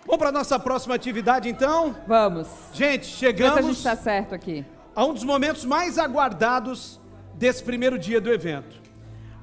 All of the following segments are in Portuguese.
Vamos para a nossa próxima atividade, então? Vamos. Gente, Vê se a chegamos gente está certo aqui. a um dos momentos mais aguardados desse primeiro dia do evento.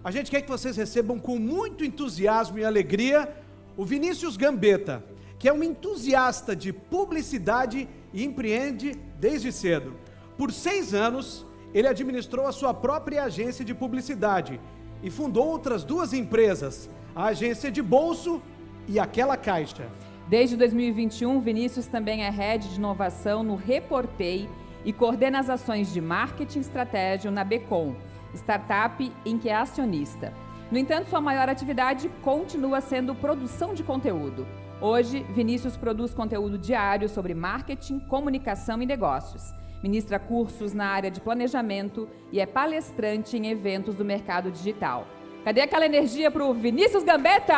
A gente quer que vocês recebam com muito entusiasmo e alegria o Vinícius Gambetta, que é um entusiasta de publicidade e empreende desde cedo. Por 6 anos, ele administrou a sua própria agência de publicidade e fundou outras 2 empresas, a agência de bolso e Aquela Caixa. Desde 2021, Vinícius também é head de inovação no Reportei e coordena as ações de marketing e estratégia na Becom, startup em que é acionista. No entanto, sua maior atividade continua sendo produção de conteúdo. Hoje, Vinícius produz conteúdo diário sobre marketing, comunicação e negócios. Ministra cursos na área de planejamento e é palestrante em eventos do mercado digital. Cadê aquela energia para o Vinícius Gambetta?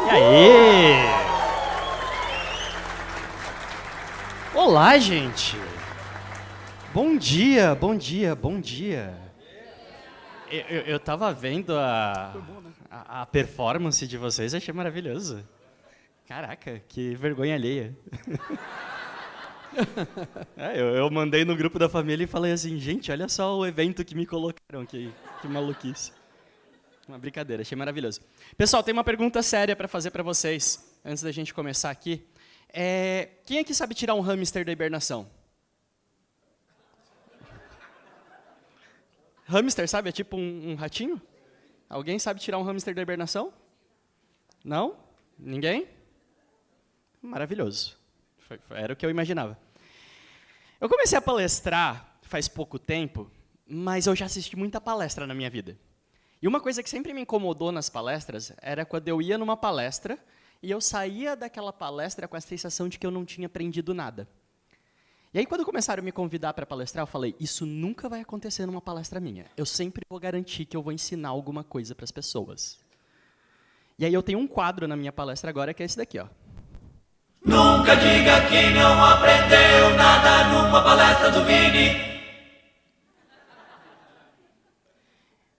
E aí? Olá, gente! Bom dia, bom dia, bom dia. Eu tava vendo a performance de vocês, achei maravilhoso. Caraca, que vergonha alheia. Eu mandei no grupo da família e falei assim, gente, olha só o evento que me colocaram aqui, que maluquice. Uma brincadeira, achei maravilhoso. Pessoal, tem uma pergunta séria para fazer para vocês, antes da gente começar aqui. Quem aqui sabe tirar um hamster da hibernação? Hamster, sabe? É tipo um ratinho? Alguém sabe tirar um hamster da hibernação? Não? Ninguém? Maravilhoso. Era o que eu imaginava. Eu comecei a palestrar faz pouco tempo, mas eu já assisti muita palestra na minha vida. E uma coisa que sempre me incomodou nas palestras era quando eu ia numa palestra e eu saía daquela palestra com a sensação de que eu não tinha aprendido nada. E aí, quando começaram a me convidar para palestrar, eu falei, isso nunca vai acontecer numa palestra minha. Eu sempre vou garantir que eu vou ensinar alguma coisa para as pessoas. E aí, eu tenho um quadro na minha palestra agora, que é esse daqui, ó. Nunca diga que não aprendeu nada numa palestra do Vini.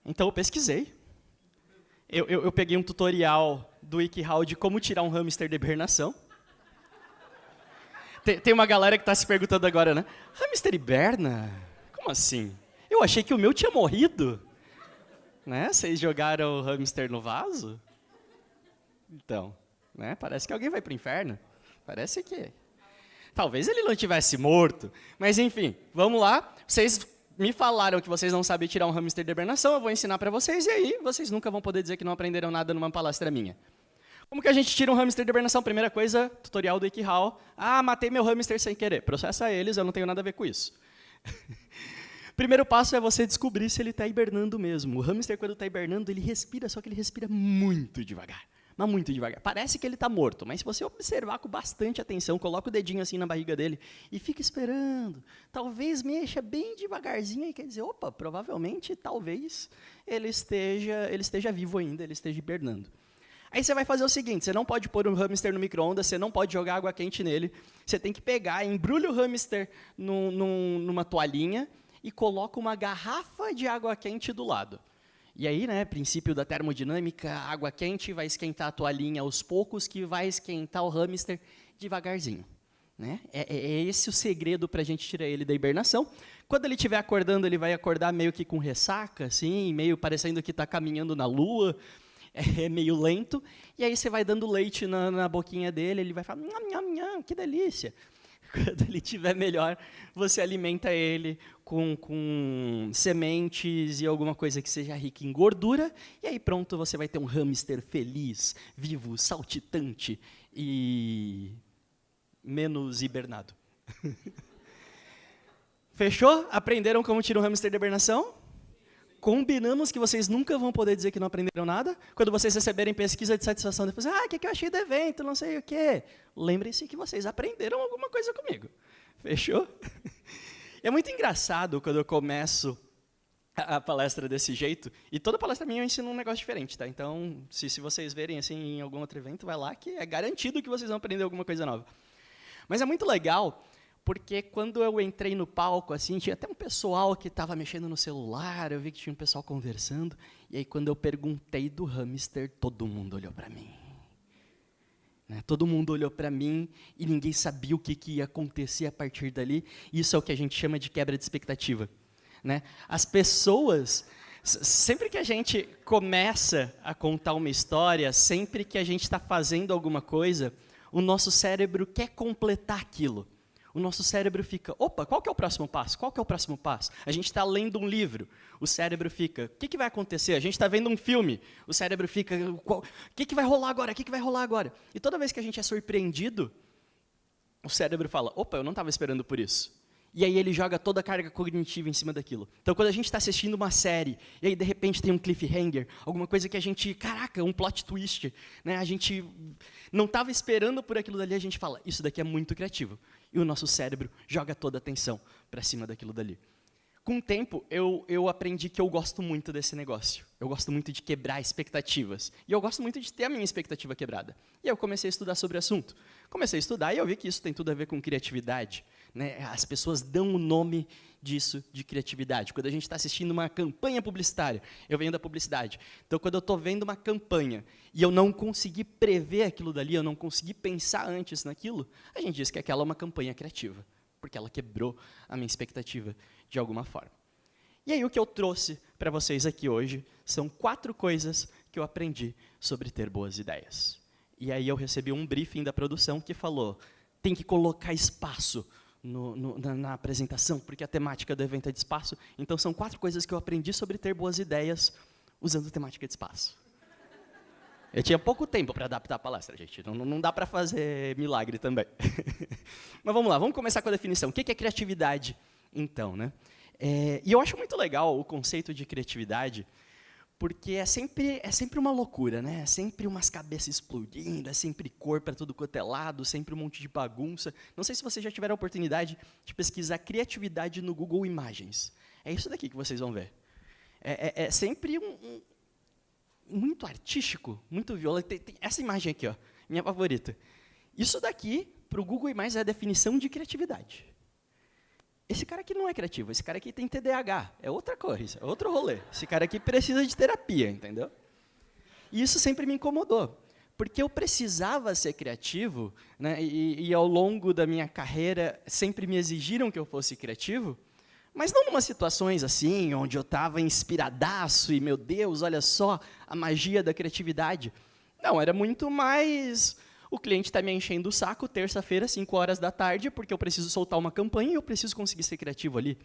Então, eu pesquisei. Eu peguei um tutorial do WikiHow de como tirar um hamster de hibernação. Tem uma galera que está se perguntando agora, né? Hamster hiberna? Como assim? Eu achei que o meu tinha morrido. Né? Vocês jogaram o hamster no vaso? Então, né? Parece que alguém vai para o inferno. Parece que... Talvez ele não tivesse morto. Mas, enfim, vamos lá. Vocês me falaram que vocês não sabem tirar um hamster de hibernação, eu vou ensinar para vocês, e aí vocês nunca vão poder dizer que não aprenderam nada numa palestra minha. Como que a gente tira um hamster de hibernação? Primeira coisa, tutorial do WikiHow. Ah, matei meu hamster sem querer. Processa eles, eu não tenho nada a ver com isso. Primeiro passo é você descobrir se ele está hibernando mesmo. O hamster, quando está hibernando, ele respira, só que ele respira muito devagar. Mas muito devagar. Parece que ele está morto, mas se você observar com bastante atenção, coloca o dedinho assim na barriga dele e fica esperando. Talvez mexa bem devagarzinho e quer dizer, opa, provavelmente, talvez, ele esteja vivo ainda, ele esteja hibernando. Aí você vai fazer o seguinte, você não pode pôr um hamster no micro-ondas, você não pode jogar água quente nele, você tem que pegar, embrulha o hamster numa toalhinha e coloca uma garrafa de água quente do lado. E aí, né, princípio da termodinâmica, água quente vai esquentar a toalhinha aos poucos, que vai esquentar o hamster devagarzinho. Né? É esse o segredo para a gente tirar ele da hibernação. Quando ele estiver acordando, ele vai acordar meio que com ressaca, assim, meio parecendo que está caminhando na lua, é meio lento, e aí você vai dando leite na boquinha dele, ele vai falar, nham, nham, nham, que delícia. Quando ele estiver melhor, você alimenta ele com sementes e alguma coisa que seja rica em gordura, e aí pronto, você vai ter um hamster feliz, vivo, saltitante e menos hibernado. Fechou? Aprenderam como tirar um hamster de hibernação? Combinamos que vocês nunca vão poder dizer que não aprenderam nada. Quando vocês receberem pesquisa de satisfação, depois, o que eu achei do evento, não sei o quê. Lembrem-se que vocês aprenderam alguma coisa comigo. Fechou? É muito engraçado quando eu começo a palestra desse jeito, e toda palestra minha eu ensino um negócio diferente, tá? Então, se vocês verem assim em algum outro evento, vai lá que é garantido que vocês vão aprender alguma coisa nova. Mas é muito legal, porque quando eu entrei no palco, assim, tinha até um pessoal que estava mexendo no celular, eu vi que tinha um pessoal conversando, e aí quando eu perguntei do hamster, todo mundo olhou para mim. né? Todo mundo olhou para mim e ninguém sabia o que ia acontecer a partir dali. Isso é o que a gente chama de quebra de expectativa, né? As pessoas, sempre que a gente começa a contar uma história, sempre que a gente está fazendo alguma coisa, o nosso cérebro quer completar aquilo. O nosso cérebro fica, opa, qual que é o próximo passo? Qual que é o próximo passo? A gente está lendo um livro, o cérebro fica, o que vai acontecer? A gente está vendo um filme, o cérebro fica, o que vai rolar agora? O que vai rolar agora? E toda vez que a gente é surpreendido, o cérebro fala, opa, eu não estava esperando por isso. E aí ele joga toda a carga cognitiva em cima daquilo. Então, quando a gente está assistindo uma série, e aí de repente tem um cliffhanger, alguma coisa que a gente, caraca, um plot twist, né? A gente não estava esperando por aquilo dali, a gente fala, isso daqui é muito criativo. E o nosso cérebro joga toda a atenção para cima daquilo dali. Com o tempo, eu aprendi que eu gosto muito desse negócio. Eu gosto muito de quebrar expectativas. E eu gosto muito de ter a minha expectativa quebrada. E aí eu comecei a estudar sobre o assunto. Comecei a estudar e eu vi que isso tem tudo a ver com criatividade, né? As pessoas dão o nome disso de criatividade. Quando a gente está assistindo uma campanha publicitária, eu venho da publicidade. Então, quando eu estou vendo uma campanha e eu não consegui prever aquilo dali, eu não consegui pensar antes naquilo, a gente diz que aquela é uma campanha criativa, porque ela quebrou a minha expectativa de alguma forma. E aí o que eu trouxe para vocês aqui hoje são 4 coisas que eu aprendi sobre ter boas ideias. E aí eu recebi um briefing da produção que falou, tem que colocar espaço na apresentação, porque a temática do evento é de espaço. Então são 4 coisas que eu aprendi sobre ter boas ideias usando temática de espaço. Eu tinha pouco tempo para adaptar a palestra, gente. Não dá para fazer milagre também. Mas vamos lá, vamos começar com a definição. O que é criatividade, então, né? E eu acho muito legal o conceito de criatividade, porque é sempre uma loucura, né? É sempre umas cabeças explodindo, é sempre cor para tudo quanto é lado, sempre um monte de bagunça. Não sei se vocês já tiveram a oportunidade de pesquisar criatividade no Google Imagens. É isso daqui que vocês vão ver. É sempre muito artístico, muito violento. Tem essa imagem aqui, ó, minha favorita. Isso daqui, para o Google Imagens, é a definição de criatividade. Esse cara aqui não é criativo, esse cara aqui tem TDAH, é outra coisa, é outro rolê. Esse cara aqui precisa de terapia, entendeu? E isso sempre me incomodou, porque eu precisava ser criativo, né, e ao longo da minha carreira sempre me exigiram que eu fosse criativo, mas não em umas situações assim, onde eu estava inspiradaço e, meu Deus, olha só a magia da criatividade. Não, era muito mais... O cliente está me enchendo o saco, terça-feira, 5 horas da tarde, porque eu preciso soltar uma campanha e eu preciso conseguir ser criativo ali.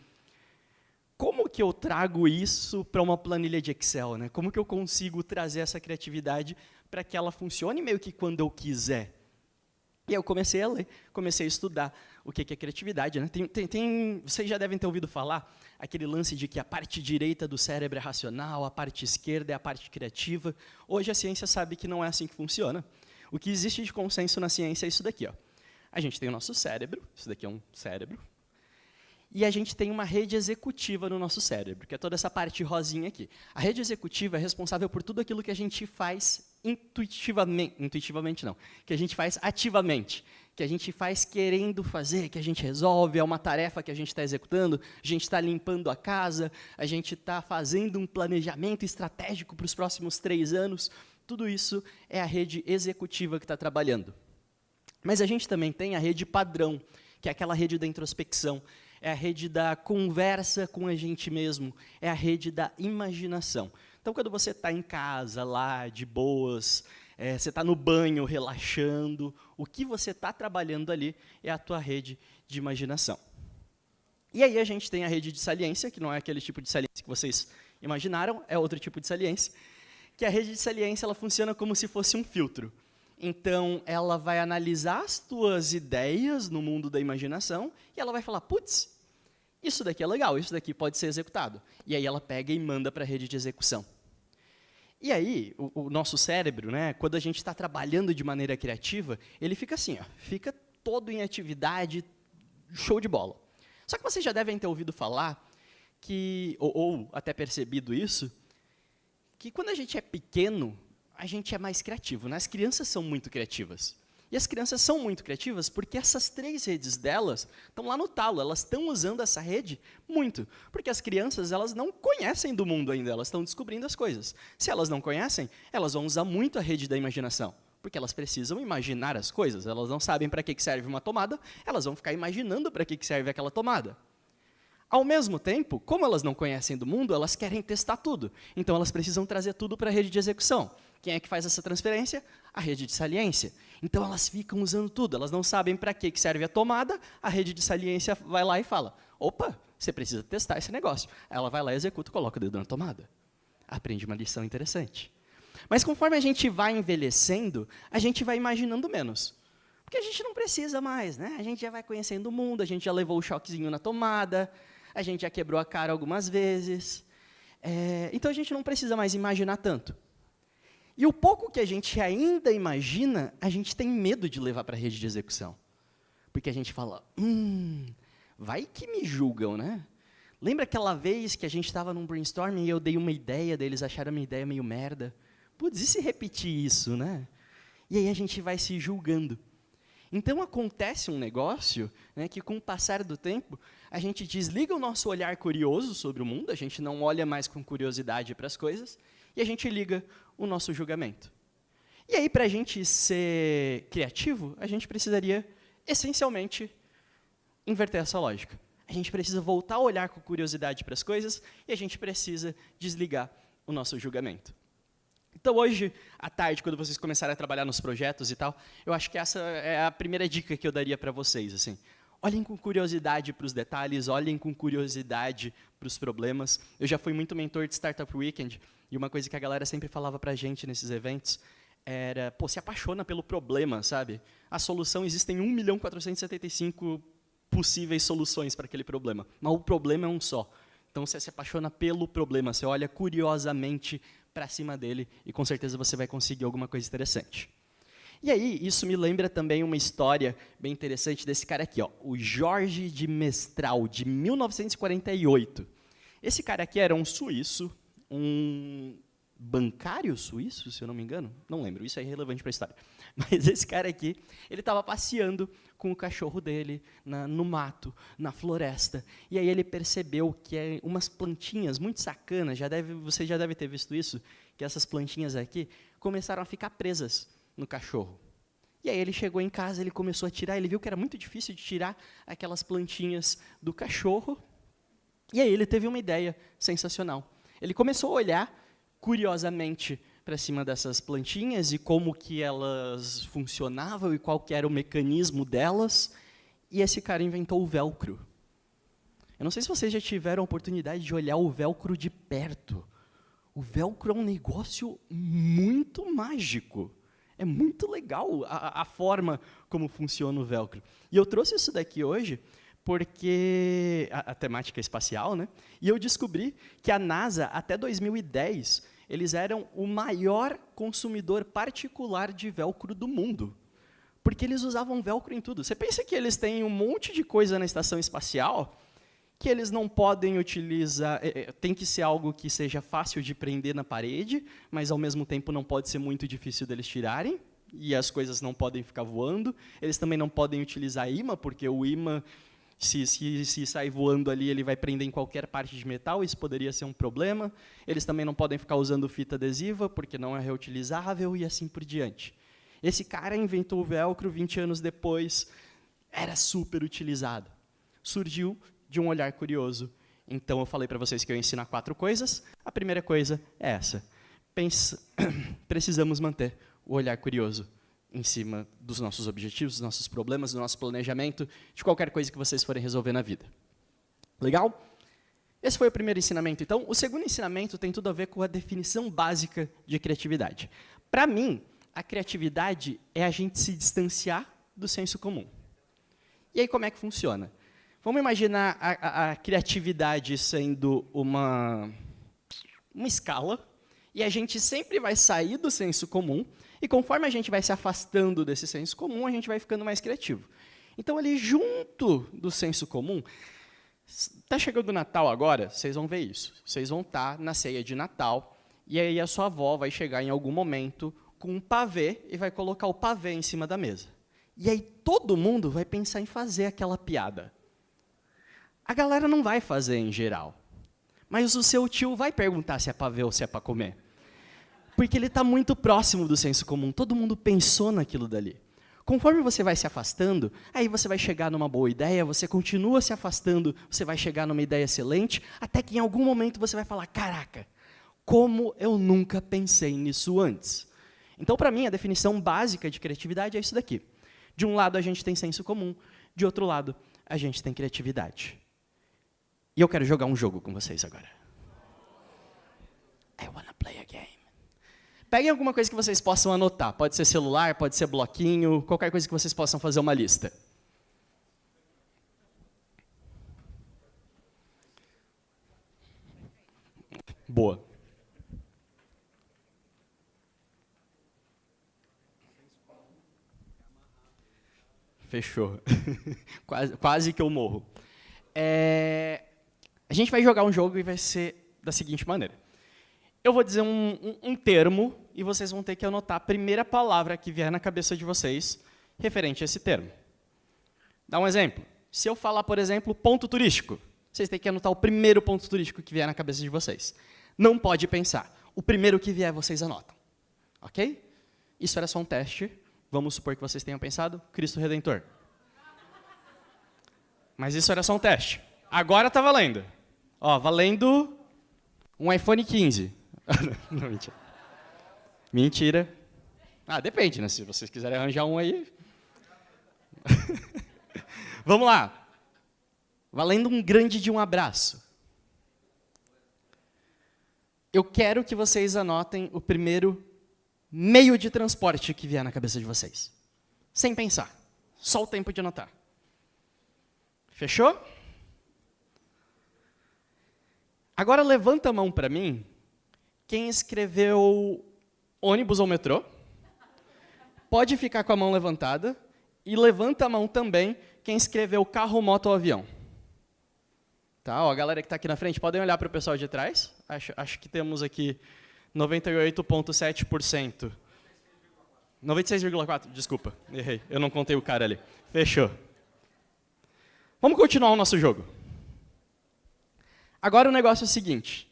Como que eu trago isso para uma planilha de Excel, né? Como que eu consigo trazer essa criatividade para que ela funcione meio que quando eu quiser? E aí eu comecei a ler, comecei a estudar o que é criatividade, né? Vocês já devem ter ouvido falar aquele lance de que a parte direita do cérebro é racional, a parte esquerda é a parte criativa. Hoje a ciência sabe que não é assim que funciona. O que existe de consenso na ciência é isso daqui, ó. A gente tem o nosso cérebro, isso daqui é um cérebro, e a gente tem uma rede executiva no nosso cérebro, que é toda essa parte rosinha aqui. A rede executiva é responsável por tudo aquilo que a gente faz intuitivamente não, que a gente faz ativamente, que a gente faz querendo fazer, que a gente resolve, é uma tarefa que a gente está executando, a gente está limpando a casa, a gente está fazendo um planejamento estratégico para os próximos 3 anos, tudo isso é a rede executiva que está trabalhando. Mas a gente também tem a rede padrão, que é aquela rede da introspecção, é a rede da conversa com a gente mesmo, é a rede da imaginação. Então, quando você está em casa, lá, de boas, você está no banho, relaxando, o que você está trabalhando ali é a tua rede de imaginação. E aí a gente tem a rede de saliência, que não é aquele tipo de saliência que vocês imaginaram, é outro tipo de saliência, que a rede de saliência ela funciona como se fosse um filtro. Então, ela vai analisar as tuas ideias no mundo da imaginação e ela vai falar, putz, isso daqui é legal, isso daqui pode ser executado. E aí ela pega e manda para a rede de execução. E aí, o nosso cérebro, né, quando a gente está trabalhando de maneira criativa, ele fica assim, ó, fica todo em atividade, show de bola. Só que vocês já devem ter ouvido falar, ou até percebido isso, que quando a gente é pequeno, a gente é mais criativo, né? As crianças são muito criativas. E as crianças são muito criativas porque essas 3 redes delas estão lá no talo, elas estão usando essa rede muito. Porque as crianças elas não conhecem do mundo ainda, elas estão descobrindo as coisas. Se elas não conhecem, elas vão usar muito a rede da imaginação. Porque elas precisam imaginar as coisas, elas não sabem para que serve uma tomada, elas vão ficar imaginando para que serve aquela tomada. Ao mesmo tempo, como elas não conhecem do mundo, elas querem testar tudo. Então, elas precisam trazer tudo para a rede de execução. Quem é que faz essa transferência? A rede de saliência. Então, elas ficam usando tudo. Elas não sabem para que serve a tomada, a rede de saliência vai lá e fala, opa, você precisa testar esse negócio. Ela vai lá, executa e coloca o dedo na tomada. Aprende uma lição interessante. Mas, conforme a gente vai envelhecendo, a gente vai imaginando menos. Porque a gente não precisa mais, né? A gente já vai conhecendo o mundo, a gente já levou o choquezinho na tomada, a gente já quebrou a cara algumas vezes. Então, a gente não precisa mais imaginar tanto. E o pouco que a gente ainda imagina, a gente tem medo de levar para a rede de execução. Porque a gente fala, vai que me julgam, né? Lembra aquela vez que a gente estava num brainstorming e eu dei uma ideia, daí eles acharam a minha ideia meio merda? Putz, e se repetir isso, né? E aí a gente vai se julgando. Então, acontece um negócio, né, que, com o passar do tempo, a gente desliga o nosso olhar curioso sobre o mundo, a gente não olha mais com curiosidade para as coisas, e a gente liga o nosso julgamento. E aí, para a gente ser criativo, a gente precisaria, essencialmente, inverter essa lógica. A gente precisa voltar a olhar com curiosidade para as coisas, e a gente precisa desligar o nosso julgamento. Então, hoje, à tarde, quando vocês começarem a trabalhar nos projetos e tal, eu acho que essa é a primeira dica que eu daria para vocês. Assim. Olhem com curiosidade para os detalhes, olhem com curiosidade para os problemas. Eu já fui muito mentor de Startup Weekend, e uma coisa que a galera sempre falava para a gente nesses eventos era, pô, se apaixona pelo problema, sabe? A solução, existem 1.475.000 possíveis soluções para aquele problema, mas o problema é um só. Então, você se apaixona pelo problema, você olha curiosamente para cima dele e, com certeza, você vai conseguir alguma coisa interessante. E aí, isso me lembra também uma história bem interessante desse cara aqui, ó, o Jorge de Mestral, de 1948. Esse cara aqui era um suíço, um bancário suíço, se eu não me engano, não lembro, isso é irrelevante para a história. Mas esse cara aqui, ele estava passeando com o cachorro dele no mato, na floresta, e aí ele percebeu que umas plantinhas muito sacanas, você já deve ter visto isso, que essas plantinhas aqui começaram a ficar presas no cachorro. E aí ele chegou em casa, ele começou a tirar, ele viu que era muito difícil de tirar aquelas plantinhas do cachorro, e aí ele teve uma ideia sensacional. Ele começou a olhar curiosamente para cima dessas plantinhas e como que elas funcionavam e qual que era o mecanismo delas, e esse cara inventou o velcro. Eu não sei se vocês já tiveram a oportunidade de olhar o velcro de perto. O velcro é um negócio muito mágico. É muito legal a forma como funciona o velcro. E eu trouxe isso daqui hoje porque a temática espacial, né? E eu descobri que a NASA, até 2010, eles eram o maior consumidor particular de velcro do mundo. Porque eles usavam velcro em tudo. Você pensa que eles têm um monte de coisa na estação espacial que eles não podem utilizar, tem que ser algo que seja fácil de prender na parede, mas, ao mesmo tempo, não pode ser muito difícil deles tirarem, e as coisas não podem ficar voando. Eles também não podem utilizar imã, porque o imã, se sair voando ali, ele vai prender em qualquer parte de metal, isso poderia ser um problema. Eles também não podem ficar usando fita adesiva, porque não é reutilizável, e assim por diante. Esse cara inventou o velcro, 20 anos depois, era super utilizado. Surgiu de um olhar curioso. Então, eu falei para vocês que eu ia ensinar 4 coisas. A primeira coisa é essa. Precisamos manter o olhar curioso em cima dos nossos objetivos, dos nossos problemas, do nosso planejamento, de qualquer coisa que vocês forem resolver na vida. Legal? Esse foi o primeiro ensinamento. Então, o segundo ensinamento tem tudo a ver com a definição básica de criatividade. Para mim, a criatividade é a gente se distanciar do senso comum. E aí, como é que funciona? Vamos imaginar a criatividade sendo uma escala, e a gente sempre vai sair do senso comum, e conforme a gente vai se afastando desse senso comum, a gente vai ficando mais criativo. Então, ali junto do senso comum, está chegando o Natal agora, vocês vão ver isso. Vocês vão estar na ceia de Natal, e aí a sua avó vai chegar em algum momento com um pavê e vai colocar o pavê em cima da mesa. E aí todo mundo vai pensar em fazer aquela piada. A galera não vai fazer em geral, mas o seu tio vai perguntar se é para ver ou se é para comer. Porque ele está muito próximo do senso comum. Todo mundo pensou naquilo dali. Conforme você vai se afastando, aí você vai chegar numa boa ideia, você continua se afastando, você vai chegar numa ideia excelente, até que em algum momento você vai falar, caraca, como eu nunca pensei nisso antes. Então, para mim, a definição básica de criatividade é isso daqui. De um lado, a gente tem senso comum, de outro lado, a gente tem criatividade. E eu quero jogar um jogo com vocês agora. I wanna play a game. Peguem alguma coisa que vocês possam anotar. Pode ser celular, pode ser bloquinho, qualquer coisa que vocês possam fazer uma lista. Boa. Fechou. Quase que eu morro. A gente vai jogar um jogo e vai ser da seguinte maneira. Eu vou dizer um termo e vocês vão ter que anotar a primeira palavra que vier na cabeça de vocês referente a esse termo. Dá um exemplo. Se eu falar, por exemplo, ponto turístico, vocês têm que anotar o primeiro ponto turístico que vier na cabeça de vocês. Não pode pensar. O primeiro que vier, vocês anotam. Ok? Isso era só um teste. Vamos supor que vocês tenham pensado Cristo Redentor. Mas isso era só um teste. Agora está valendo. Ó, valendo um iPhone 15. Não, mentira. Mentira. Ah, depende, né? Se vocês quiserem arranjar um aí. Vamos lá. Valendo um grande de um abraço. Eu quero que vocês anotem o primeiro meio de transporte que vier na cabeça de vocês. Sem pensar. Só o tempo de anotar. Fechou? Agora levanta a mão para mim quem escreveu ônibus ou metrô. Pode ficar com a mão levantada. E levanta a mão também quem escreveu carro, moto ou avião. Tá, ó, a galera que está aqui na frente, podem olhar para o pessoal de trás. Acho que temos aqui 98,7%. 96,4%, desculpa, errei. Eu não contei o cara ali. Fechou. Vamos continuar o nosso jogo. Agora o negócio é o seguinte.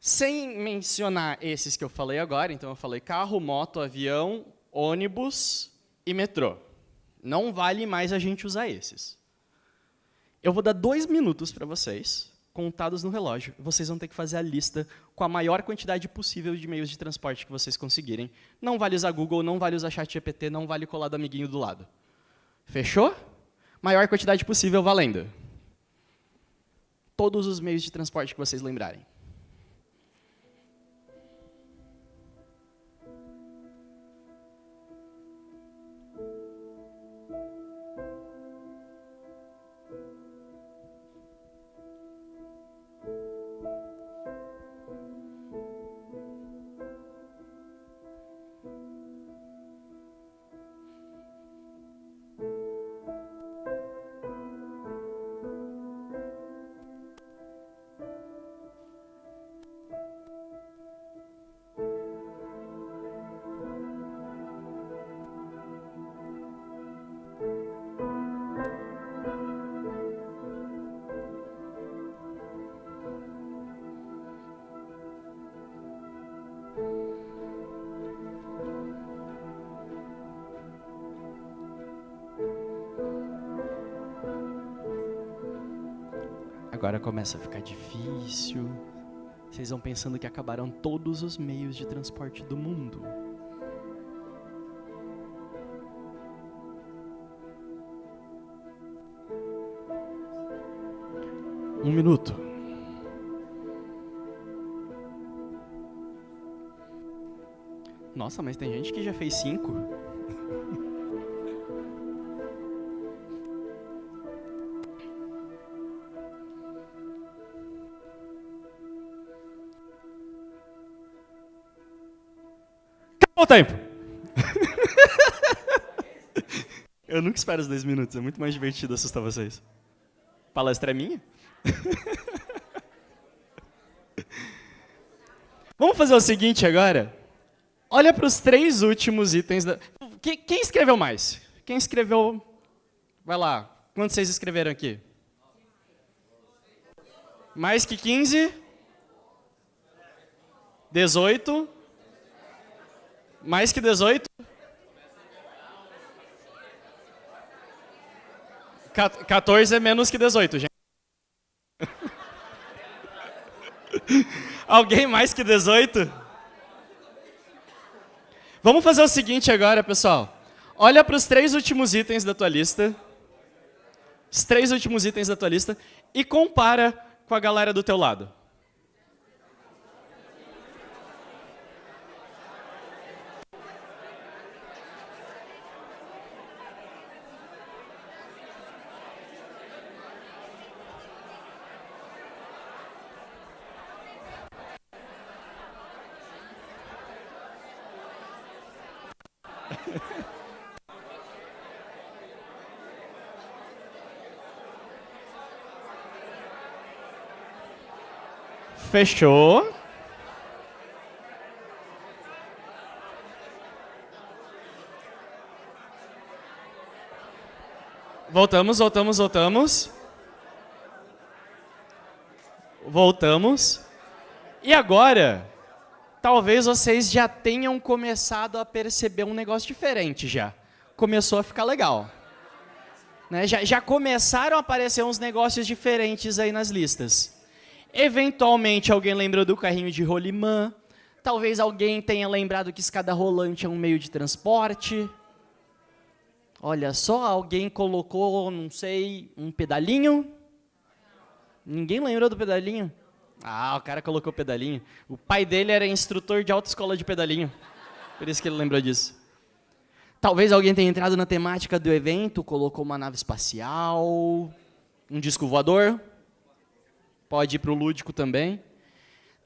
Sem mencionar esses que eu falei agora, então eu falei carro, moto, avião, ônibus e metrô. Não vale mais a gente usar esses. Eu vou dar 2 minutos para vocês, contados no relógio. Vocês vão ter que fazer a lista com a maior quantidade possível de meios de transporte que vocês conseguirem. Não vale usar Google, não vale usar ChatGPT, não vale colar do amiguinho do lado. Fechou? Maior quantidade possível valendo. Todos os meios de transporte que vocês lembrarem. Agora começa a ficar difícil. Vocês vão pensando que acabaram todos os meios de transporte do mundo. Um minuto. Nossa, mas tem gente que já fez 5. Acabou o tempo. Eu nunca espero os 2 minutos, é muito mais divertido assustar vocês. A palestra é minha? Vamos fazer o seguinte agora? Olha para os 3 últimos itens. Quem escreveu mais? Quem escreveu... Vai lá. Quantos vocês escreveram aqui? Mais que 15? 18. Mais que 18? 14 é menos que 18, gente. Alguém mais que 18? Vamos fazer o seguinte agora, pessoal. Olha para os 3 últimos itens da tua lista. Os 3 últimos itens da tua lista e compara com a galera do teu lado. Fechou. Voltamos. E agora, talvez vocês já tenham começado a perceber um negócio diferente já. Começou a ficar legal. Né? Já começaram a aparecer uns negócios diferentes aí nas listas. Eventualmente, alguém lembrou do carrinho de rolimã. Talvez alguém tenha lembrado que escada rolante é um meio de transporte. Olha só, alguém colocou, não sei, um pedalinho. Ninguém lembrou do pedalinho? Ah, o cara colocou pedalinho. O pai dele era instrutor de autoescola de pedalinho. Por isso que ele lembrou disso. Talvez alguém tenha entrado na temática do evento, colocou uma nave espacial, um disco voador. Pode ir para o lúdico também.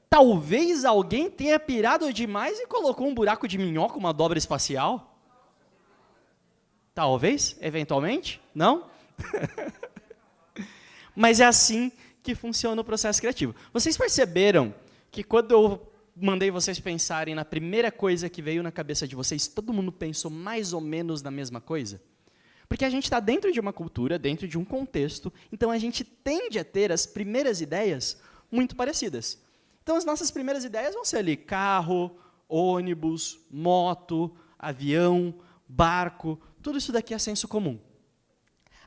Talvez alguém tenha pirado demais e colocou um buraco de minhoca, uma dobra espacial. Talvez, eventualmente, não? Mas é assim que funciona o processo criativo. Vocês perceberam que quando eu mandei vocês pensarem na primeira coisa que veio na cabeça de vocês, todo mundo pensou mais ou menos na mesma coisa? Porque a gente está dentro de uma cultura, dentro de um contexto, então a gente tende a ter as primeiras ideias muito parecidas. Então as nossas primeiras ideias vão ser ali carro, ônibus, moto, avião, barco, tudo isso daqui é senso comum.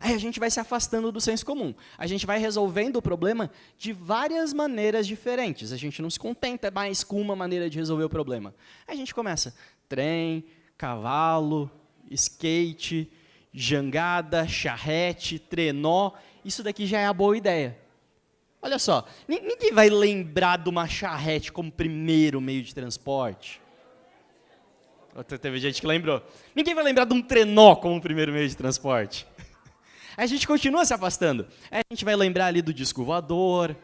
Aí a gente vai se afastando do senso comum. A gente vai resolvendo o problema de várias maneiras diferentes. A gente não se contenta mais com uma maneira de resolver o problema. Aí a gente começa trem, cavalo, skate, jangada, charrete, trenó, isso daqui já é a boa ideia. Olha só, ninguém vai lembrar de uma charrete como primeiro meio de transporte. Teve gente que lembrou. Ninguém vai lembrar de um trenó como primeiro meio de transporte. Aí a gente continua se afastando. Aí a gente vai lembrar ali do disco voador,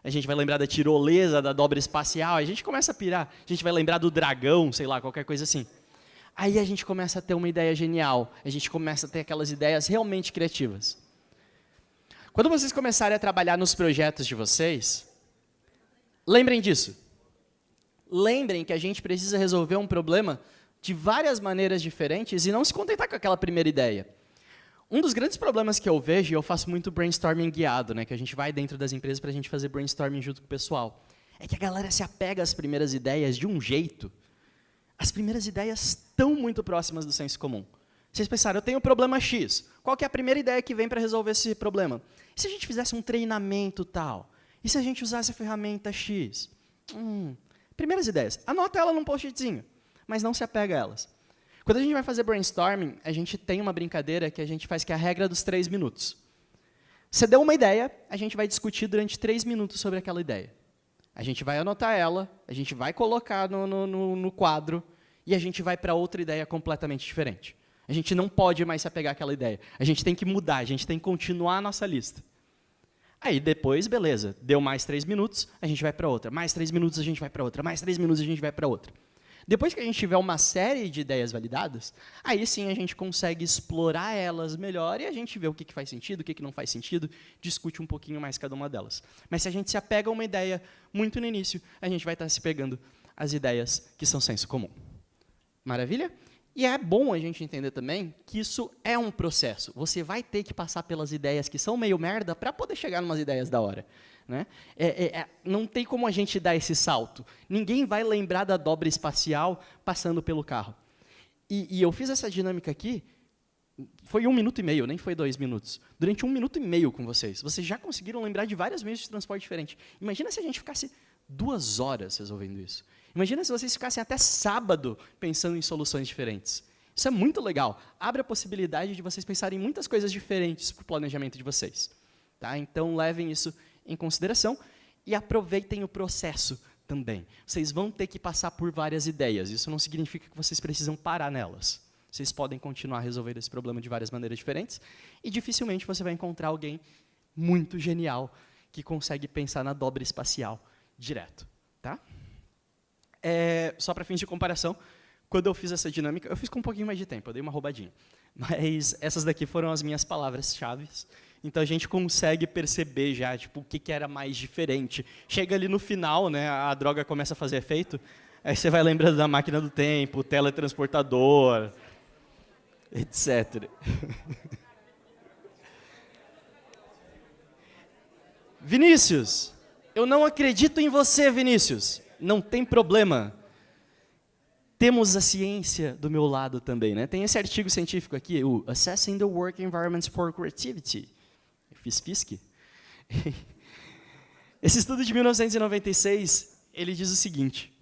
a gente vai lembrar da tirolesa, da dobra espacial, aí a gente começa a pirar. A gente vai lembrar do dragão, sei lá, qualquer coisa assim. Aí a gente começa a ter uma ideia genial, a gente começa a ter aquelas ideias realmente criativas. Quando vocês começarem a trabalhar nos projetos de vocês, lembrem disso. Lembrem que a gente precisa resolver um problema de várias maneiras diferentes e não se contentar com aquela primeira ideia. Um dos grandes problemas que eu vejo, e eu faço muito brainstorming guiado, né, que a gente vai dentro das empresas para a gente fazer brainstorming junto com o pessoal, é que a galera se apega às primeiras ideias de um jeito. As primeiras ideias estão muito próximas do senso comum. Vocês pensaram, eu tenho um problema X. Qual que é a primeira ideia que vem para resolver esse problema? E se a gente fizesse um treinamento tal? E se a gente usasse a ferramenta X? Primeiras ideias. Anota ela num post-itzinho, mas não se apega a elas. Quando a gente vai fazer brainstorming, a gente tem uma brincadeira que a gente faz, que é a regra dos 3 minutos. Você deu uma ideia, a gente vai discutir durante 3 minutos sobre aquela ideia. A gente vai anotar ela, a gente vai colocar no quadro e a gente vai para outra ideia completamente diferente. A gente não pode mais se apegar àquela ideia. A gente tem que mudar, a gente tem que continuar a nossa lista. Aí depois, beleza, deu mais 3 minutos, a gente vai para outra. Mais 3 minutos, a gente vai para outra. Mais 3 minutos, a gente vai para outra. Depois que a gente tiver uma série de ideias validadas, aí sim a gente consegue explorar elas melhor e a gente vê o que faz sentido, o que não faz sentido, discute um pouquinho mais cada uma delas. Mas se a gente se apega a uma ideia muito no início, a gente vai estar se pegando às ideias que são senso comum. Maravilha? E é bom a gente entender também que isso é um processo. Você vai ter que passar pelas ideias que são meio merda para poder chegar em umas ideias da hora. né? Não tem como a gente dar esse salto. Ninguém vai lembrar da dobra espacial passando pelo carro. E eu fiz essa dinâmica aqui, foi 1 minuto e meio, nem foi 2 minutos. Durante 1 minuto e meio com vocês. Vocês já conseguiram lembrar de vários meios de transporte diferentes. Imagina se a gente ficasse 2 horas resolvendo isso. Imagina se vocês ficassem até sábado pensando em soluções diferentes. Isso é muito legal. Abre a possibilidade de vocês pensarem em muitas coisas diferentes para o planejamento de vocês. Tá? Então, levem isso em consideração e aproveitem o processo também. Vocês vão ter que passar por várias ideias. Isso não significa que vocês precisam parar nelas. Vocês podem continuar resolvendo esse problema de várias maneiras diferentes e dificilmente você vai encontrar alguém muito genial que consegue pensar na dobra espacial direto. Tá? Só para fins de comparação, quando eu fiz essa dinâmica, eu fiz com um pouquinho mais de tempo, eu dei uma roubadinha. Mas essas daqui foram as minhas palavras-chave. Então, a gente consegue perceber já tipo, o que era mais diferente. Chega ali no final, né, a droga começa a fazer efeito, aí você vai lembrando da máquina do tempo, teletransportador, etc. Vinícius, eu não acredito em você, Vinícius. Não tem problema. Temos a ciência do meu lado também, né? Tem esse artigo científico aqui, o Assessing the Work Environments for Creativity. Eu fiz FISC. Esse estudo de 1996, ele diz o seguinte.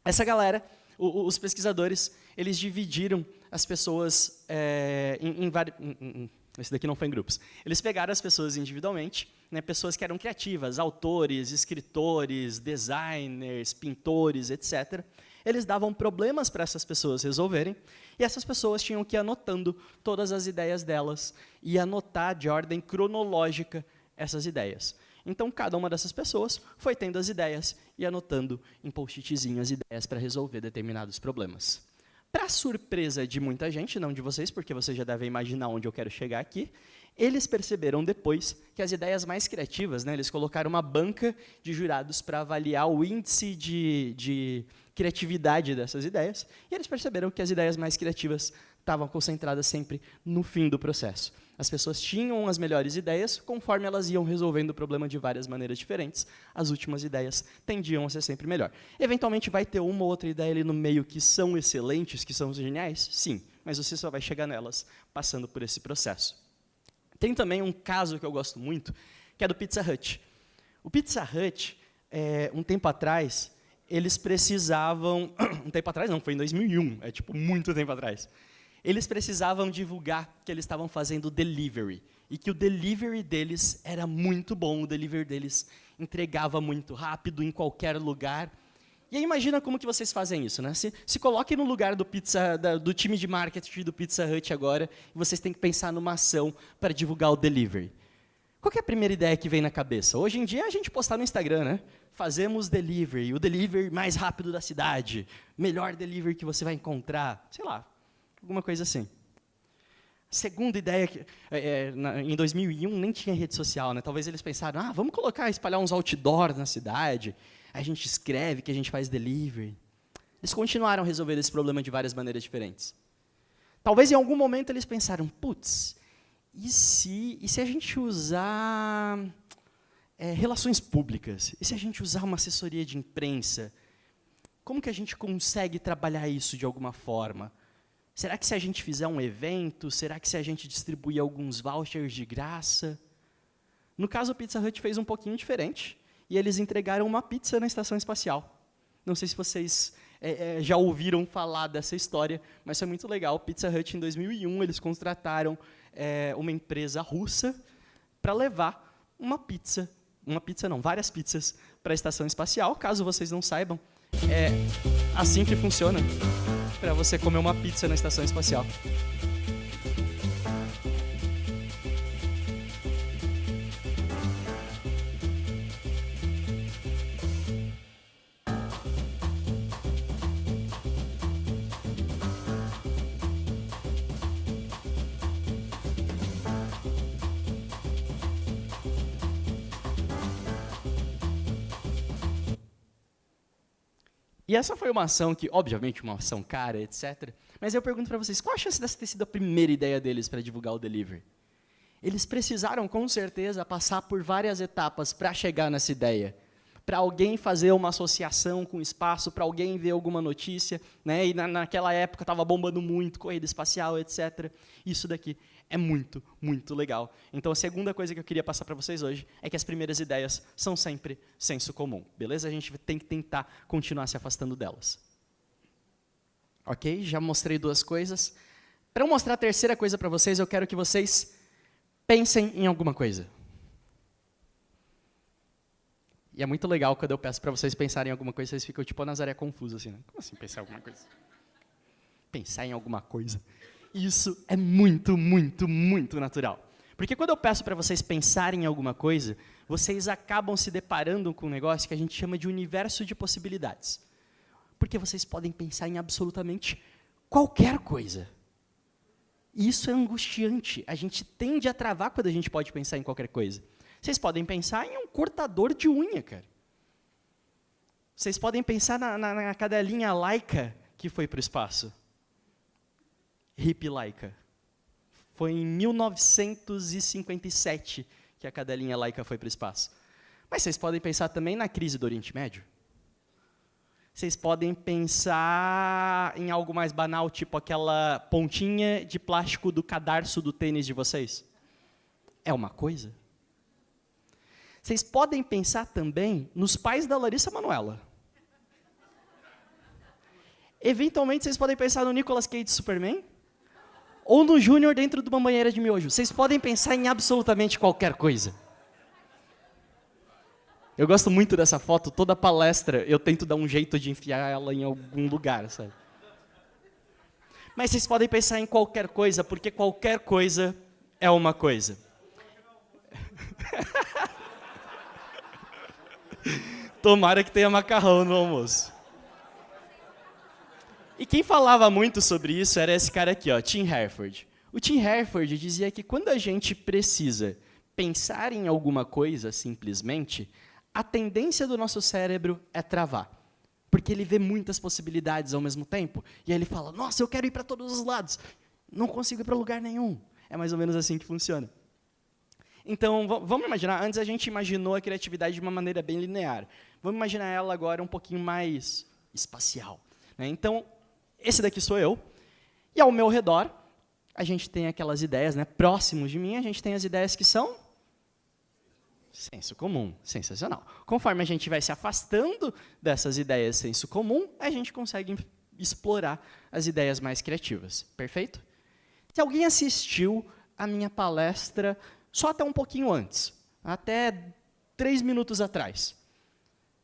Essa galera, os pesquisadores, eles dividiram as pessoas em vários... Esse daqui não foi em grupos. Eles pegaram as pessoas individualmente, né, pessoas que eram criativas, autores, escritores, designers, pintores, etc. Eles davam problemas para essas pessoas resolverem, e essas pessoas tinham que ir anotando todas as ideias delas e anotar de ordem cronológica essas ideias. Então, cada uma dessas pessoas foi tendo as ideias e anotando em post-itzinho as ideias para resolver determinados problemas. Para surpresa de muita gente, não de vocês, porque vocês já devem imaginar onde eu quero chegar aqui, eles perceberam depois que as ideias mais criativas, né, eles colocaram uma banca de jurados para avaliar o índice de criatividade dessas ideias, e eles perceberam que as ideias mais criativas estavam concentradas sempre no fim do processo. As pessoas tinham as melhores ideias, conforme elas iam resolvendo o problema de várias maneiras diferentes, as últimas ideias tendiam a ser sempre melhor. Eventualmente vai ter uma ou outra ideia ali no meio que são excelentes, que são geniais? Sim, mas você só vai chegar nelas passando por esse processo. Tem também um caso que eu gosto muito, que é do Pizza Hut. O Pizza Hut, um tempo atrás, eles precisavam... Um tempo atrás não, foi em 2001, é tipo muito tempo atrás. Eles precisavam divulgar que eles estavam fazendo delivery, e que o delivery deles era muito bom, o delivery deles entregava muito rápido, em qualquer lugar. E aí imagina como que vocês fazem isso, né? Se coloquem no lugar do time de marketing do Pizza Hut agora, e vocês têm que pensar numa ação para divulgar o delivery. Qual que é a primeira ideia que vem na cabeça? Hoje em dia, a gente postar no Instagram, né? Fazemos delivery, o delivery mais rápido da cidade, melhor delivery que você vai encontrar, sei lá, alguma coisa assim. Segunda ideia, em 2001 nem tinha rede social, né? Talvez eles pensaram, vamos espalhar uns outdoors na cidade, a gente escreve que a gente faz delivery. Eles continuaram resolvendo esse problema de várias maneiras diferentes. Talvez em algum momento eles pensaram, putz, e se a gente usar relações públicas? E se a gente usar uma assessoria de imprensa? Como que a gente consegue trabalhar isso de alguma forma? Será que se a gente fizer um evento, será que se a gente distribuir alguns vouchers de graça? No caso, o Pizza Hut fez um pouquinho diferente, e eles entregaram uma pizza na estação espacial. Não sei se vocês já ouviram falar dessa história, mas foi muito legal. O Pizza Hut, em 2001, eles contrataram uma empresa russa para levar várias pizzas para a estação espacial. Caso vocês não saibam, é assim que funciona para você comer uma pizza na estação espacial. E essa foi uma ação que, obviamente, uma ação cara, etc. Mas eu pergunto para vocês, qual a chance dessa ter sido a primeira ideia deles para divulgar o delivery? Eles precisaram, com certeza, passar por várias etapas para chegar nessa ideia. Para alguém fazer uma associação com o espaço, para alguém ver alguma notícia, né? E naquela época estava bombando muito, corrida espacial, etc. Isso daqui é muito, muito legal. Então, a segunda coisa que eu queria passar para vocês hoje é que as primeiras ideias são sempre senso comum, beleza? A gente tem que tentar continuar se afastando delas. Ok? Já mostrei duas coisas. Para eu mostrar a terceira coisa para vocês, eu quero que vocês pensem em alguma coisa. E é muito legal quando eu peço para vocês pensarem em alguma coisa, vocês ficam tipo a Nazaré confusa, assim, né? Como assim pensar em alguma coisa? Pensar em alguma coisa. Isso é muito, muito, muito natural. Porque quando eu peço para vocês pensarem em alguma coisa, vocês acabam se deparando com um negócio que a gente chama de universo de possibilidades. Porque vocês podem pensar em absolutamente qualquer coisa. E isso é angustiante. A gente tende a travar quando a gente pode pensar em qualquer coisa. Vocês podem pensar em um cortador de unha, cara. Vocês podem pensar na cadelinha Laika que foi para o espaço. Hip Laika. Foi em 1957 que a cadelinha Laika foi para o espaço. Mas vocês podem pensar também na crise do Oriente Médio. Vocês podem pensar em algo mais banal, tipo aquela pontinha de plástico do cadarço do tênis de vocês. É uma coisa. Vocês podem pensar também nos pais da Larissa Manoela. Eventualmente, vocês podem pensar no Nicolas Cage de Superman, ou no Júnior dentro de uma banheira de miojo. Vocês podem pensar em absolutamente qualquer coisa. Eu gosto muito dessa foto, toda palestra eu tento dar um jeito de enfiar ela em algum lugar, sabe? Mas vocês podem pensar em qualquer coisa, porque qualquer coisa é uma coisa. Tomara que tenha macarrão no almoço. E quem falava muito sobre isso era esse cara aqui, ó, Tim Herford. O Tim Herford dizia que quando a gente precisa pensar em alguma coisa simplesmente, a tendência do nosso cérebro é travar. Porque ele vê muitas possibilidades ao mesmo tempo. E aí ele fala, nossa, eu quero ir para todos os lados. Não consigo ir para lugar nenhum. É mais ou menos assim que funciona. Então, vamos imaginar, antes a gente imaginou a criatividade de uma maneira bem linear. Vamos imaginar ela agora um pouquinho mais espacial, né? Então, esse daqui sou eu, e ao meu redor, a gente tem aquelas ideias, né, próximos de mim, a gente tem as ideias que são senso comum, sensacional. Conforme a gente vai se afastando dessas ideias senso comum, a gente consegue explorar as ideias mais criativas, perfeito? Se alguém assistiu a minha palestra só até um pouquinho antes, até 3 minutos atrás.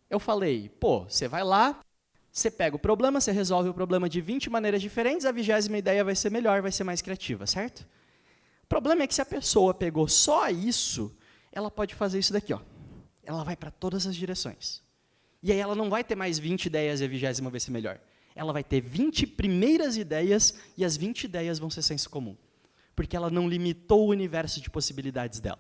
Eu falei, pô, você vai lá, você pega o problema, você resolve o problema de 20 maneiras diferentes, a 20ª ideia vai ser melhor, vai ser mais criativa, certo? O problema é que se a pessoa pegou só isso, ela pode fazer isso daqui, ó. Ela vai para todas as direções. E aí ela não vai ter mais 20 ideias e a 20ª vai ser melhor. Ela vai ter 20 primeiras ideias e as 20 ideias vão ser senso comum. Porque ela não limitou o universo de possibilidades dela.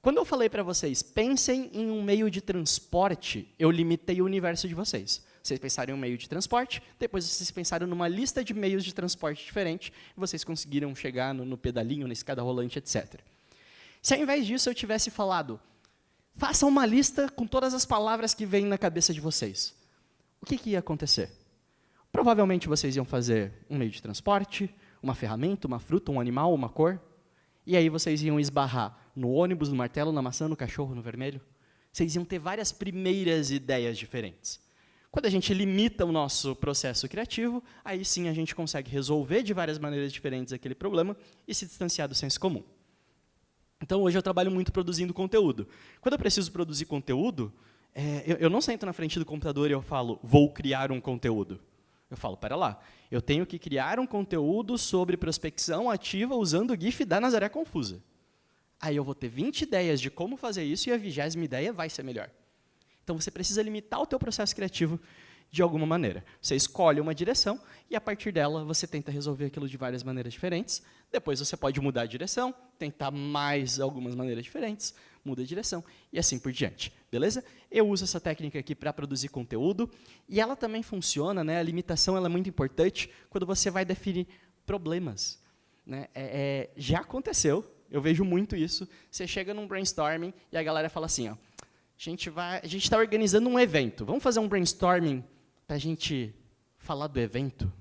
Quando eu falei para vocês, pensem em um meio de transporte, eu limitei o universo de vocês. Vocês pensaram em um meio de transporte, depois vocês pensaram numa lista de meios de transporte diferente, e vocês conseguiram chegar no pedalinho, na escada rolante, etc. Se ao invés disso eu tivesse falado, façam uma lista com todas as palavras que vêm na cabeça de vocês, o que ia acontecer? Provavelmente vocês iam fazer um meio de transporte, uma ferramenta, uma fruta, um animal, uma cor, e aí vocês iam esbarrar no ônibus, no martelo, na maçã, no cachorro, no vermelho. Vocês iam ter várias primeiras ideias diferentes. Quando a gente limita o nosso processo criativo, aí sim a gente consegue resolver de várias maneiras diferentes aquele problema e se distanciar do senso comum. Então, hoje eu trabalho muito produzindo conteúdo. Quando eu preciso produzir conteúdo, eu não sento na frente do computador e eu falo, vou criar um conteúdo. Eu falo, pera lá, eu tenho que criar um conteúdo sobre prospecção ativa usando o GIF da Nazaré Confusa. Aí eu vou ter 20 ideias de como fazer isso e a 20ª ideia vai ser melhor. Então, você precisa limitar o teu processo criativo de alguma maneira. Você escolhe uma direção e, a partir dela, você tenta resolver aquilo de várias maneiras diferentes. Depois, você pode mudar a direção, tentar mais algumas maneiras diferentes, muda a direção e assim por diante. Beleza? Eu uso essa técnica aqui para produzir conteúdo e ela também funciona, né? A limitação ela é muito importante quando você vai definir problemas, né? Já aconteceu Eu vejo muito isso. Você chega num brainstorming e a galera fala assim, ó, a gente está organizando um evento. Vamos fazer um brainstorming para a gente falar do evento?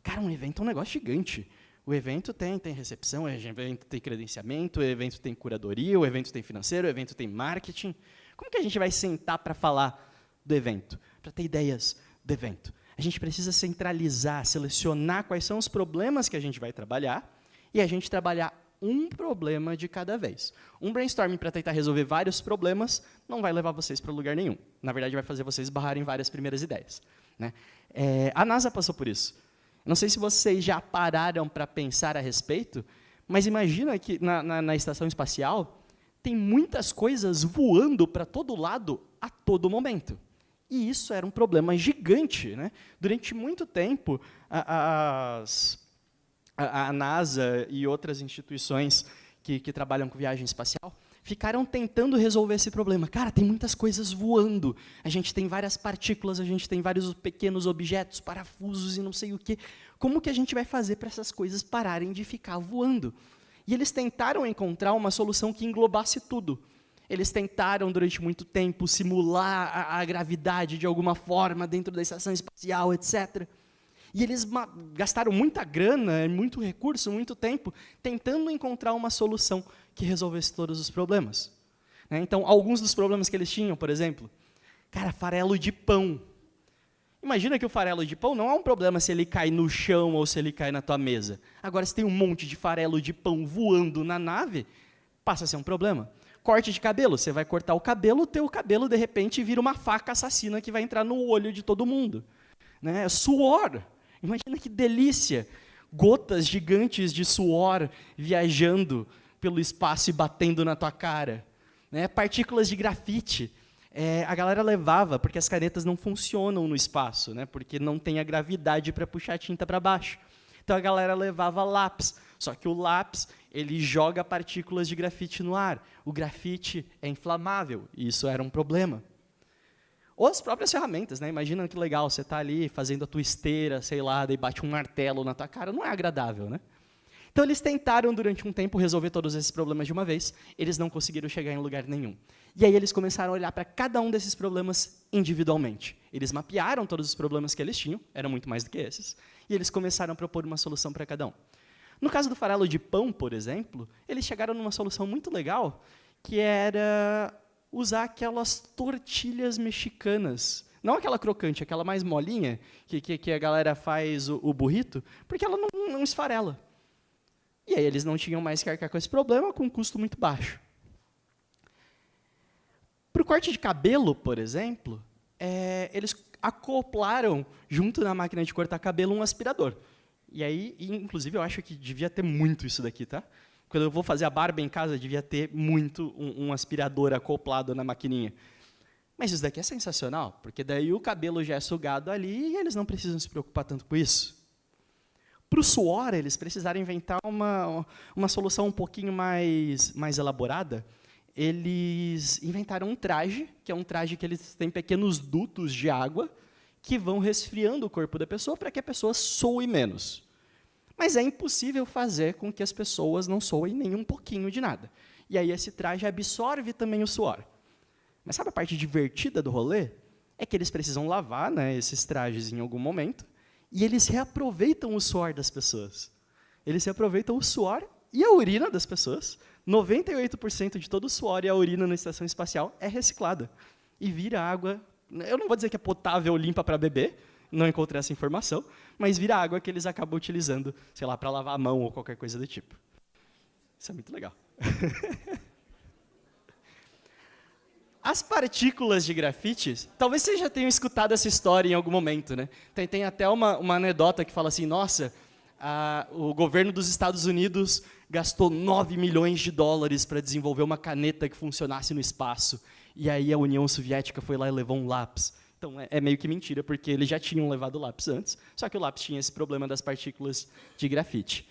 Cara, um evento é um negócio gigante. O evento tem recepção, o evento tem credenciamento, o evento tem curadoria, o evento tem financeiro, o evento tem marketing. Como que a gente vai sentar para falar do evento? Para ter ideias do evento? A gente precisa centralizar, selecionar quais são os problemas que a gente vai trabalhar e a gente trabalhar um problema de cada vez. Um brainstorming para tentar resolver vários problemas não vai levar vocês para lugar nenhum. Na verdade, vai fazer vocês barrarem várias primeiras ideias. Né? A NASA passou por isso. Não sei se vocês já pararam para pensar a respeito, mas imagina que na estação espacial tem muitas coisas voando para todo lado a todo momento. E isso era um problema gigante. Né? Durante muito tempo, a NASA e outras instituições que trabalham com viagem espacial ficaram tentando resolver esse problema. Cara, tem muitas coisas voando. A gente tem várias partículas, a gente tem vários pequenos objetos, parafusos e não sei o quê. Como que a gente vai fazer para essas coisas pararem de ficar voando? E eles tentaram encontrar uma solução que englobasse tudo. Eles tentaram, durante muito tempo, simular a gravidade de alguma forma dentro da estação espacial, etc. E eles gastaram muita grana, muito recurso, muito tempo, tentando encontrar uma solução que resolvesse todos os problemas. Então, alguns dos problemas que eles tinham, por exemplo, cara, farelo de pão. Imagina que o farelo de pão não é um problema se ele cai no chão ou se ele cai na tua mesa. Agora, se tem um monte de farelo de pão voando na nave, passa a ser um problema. Corte de cabelo, você vai cortar o teu cabelo, de repente, vira uma faca assassina que vai entrar no olho de todo mundo. Suor. Imagina que delícia, gotas gigantes de suor viajando pelo espaço e batendo na tua cara. Partículas de grafite, a galera levava, porque as canetas não funcionam no espaço, porque não tem a gravidade para puxar a tinta para baixo. Então a galera levava lápis, só que o lápis ele joga partículas de grafite no ar. O grafite é inflamável, e isso era um problema. Ou as próprias ferramentas, Imagina que legal, você está ali fazendo a tua esteira, sei lá, daí bate um martelo na tua cara, não é agradável, Então, eles tentaram, durante um tempo, resolver todos esses problemas de uma vez, eles não conseguiram chegar em lugar nenhum. E aí, eles começaram a olhar para cada um desses problemas individualmente. Eles mapearam todos os problemas que eles tinham, eram muito mais do que esses, e eles começaram a propor uma solução para cada um. No caso do farelo de pão, por exemplo, eles chegaram numa solução muito legal, que era usar aquelas tortilhas mexicanas. Não aquela crocante, aquela mais molinha, que a galera faz o burrito, porque ela não esfarela. E aí eles não tinham mais que arcar com esse problema, com um custo muito baixo. Para o corte de cabelo, por exemplo, eles acoplaram, junto na máquina de cortar cabelo, um aspirador. E aí, inclusive, eu acho que devia ter muito isso daqui, tá? Quando eu vou fazer a barba em casa, devia ter muito um aspirador acoplado na maquininha. Mas isso daqui é sensacional, porque daí o cabelo já é sugado ali e eles não precisam se preocupar tanto com isso. Para o suor, eles precisaram inventar uma solução um pouquinho mais elaborada. Eles inventaram um traje, que é um traje que eles têm pequenos dutos de água que vão resfriando o corpo da pessoa para que a pessoa soe menos. Mas é impossível fazer com que as pessoas não soem nem um pouquinho de nada. E aí esse traje absorve também o suor. Mas sabe a parte divertida do rolê? É que eles precisam lavar esses trajes em algum momento, e eles reaproveitam o suor das pessoas. Eles reaproveitam o suor e a urina das pessoas. 98% de todo o suor e a urina na estação espacial é reciclada. E vira água, eu não vou dizer que é potável ou limpa para beber, não encontrei essa informação, mas vira água que eles acabam utilizando, sei lá, para lavar a mão ou qualquer coisa do tipo. Isso é muito legal. As partículas de grafite, talvez vocês já tenham escutado essa história em algum momento. Tem até uma anedota que fala assim, nossa, o governo dos Estados Unidos gastou 9 milhões de dólares para desenvolver uma caneta que funcionasse no espaço, e aí a União Soviética foi lá e levou um lápis. Então, é meio que mentira, porque eles já tinham levado o lápis antes, só que o lápis tinha esse problema das partículas de grafite.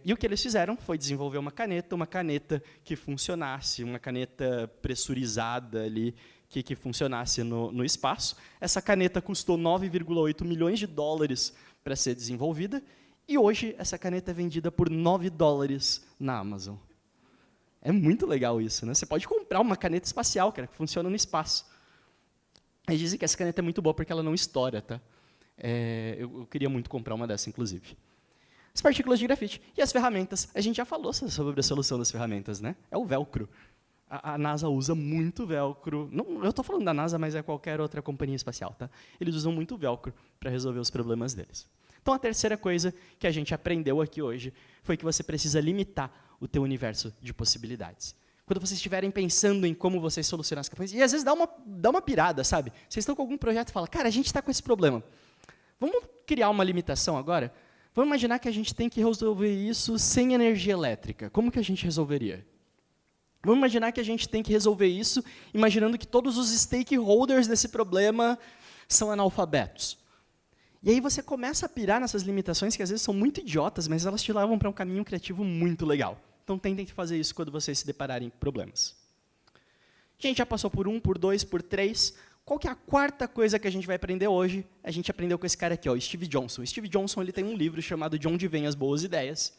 E o que eles fizeram foi desenvolver uma caneta que funcionasse, uma caneta pressurizada ali, que funcionasse no espaço. Essa caneta custou 9,8 milhões de dólares para ser desenvolvida, E hoje, essa caneta é vendida por $9 na Amazon. É muito legal isso, né? Você pode comprar uma caneta espacial, cara, que funciona no espaço. Eles dizem que essa caneta é muito boa porque ela não estoura, tá? Eu queria muito comprar uma dessa, inclusive. As partículas de grafite e as ferramentas. A gente já falou sobre a solução das ferramentas, né? É o velcro. A NASA usa muito velcro. Não, eu estou falando da NASA, mas é qualquer outra companhia espacial, tá? Eles usam muito velcro para resolver os problemas deles. Então, a terceira coisa que a gente aprendeu aqui hoje foi que você precisa limitar o teu universo de possibilidades. Quando vocês estiverem pensando em como vocês solucionar as questões, e às vezes dá uma pirada, sabe? Vocês estão com algum projeto e falam, cara, a gente está com esse problema. Vamos criar uma limitação agora? Vamos imaginar que a gente tem que resolver isso sem energia elétrica. Como que a gente resolveria? Vamos imaginar que a gente tem que resolver isso imaginando que todos os stakeholders desse problema são analfabetos. E aí você começa a pirar nessas limitações que às vezes são muito idiotas, mas elas te levam para um caminho criativo muito legal. Então tentem fazer isso quando vocês se depararem com problemas. A gente já passou por 1, por 2, por 3. Qual que é a quarta coisa que a gente vai aprender hoje? A gente aprendeu com esse cara aqui, ó, Steve Johnson. O Steve Johnson ele tem um livro chamado De Onde Vêm as Boas Ideias,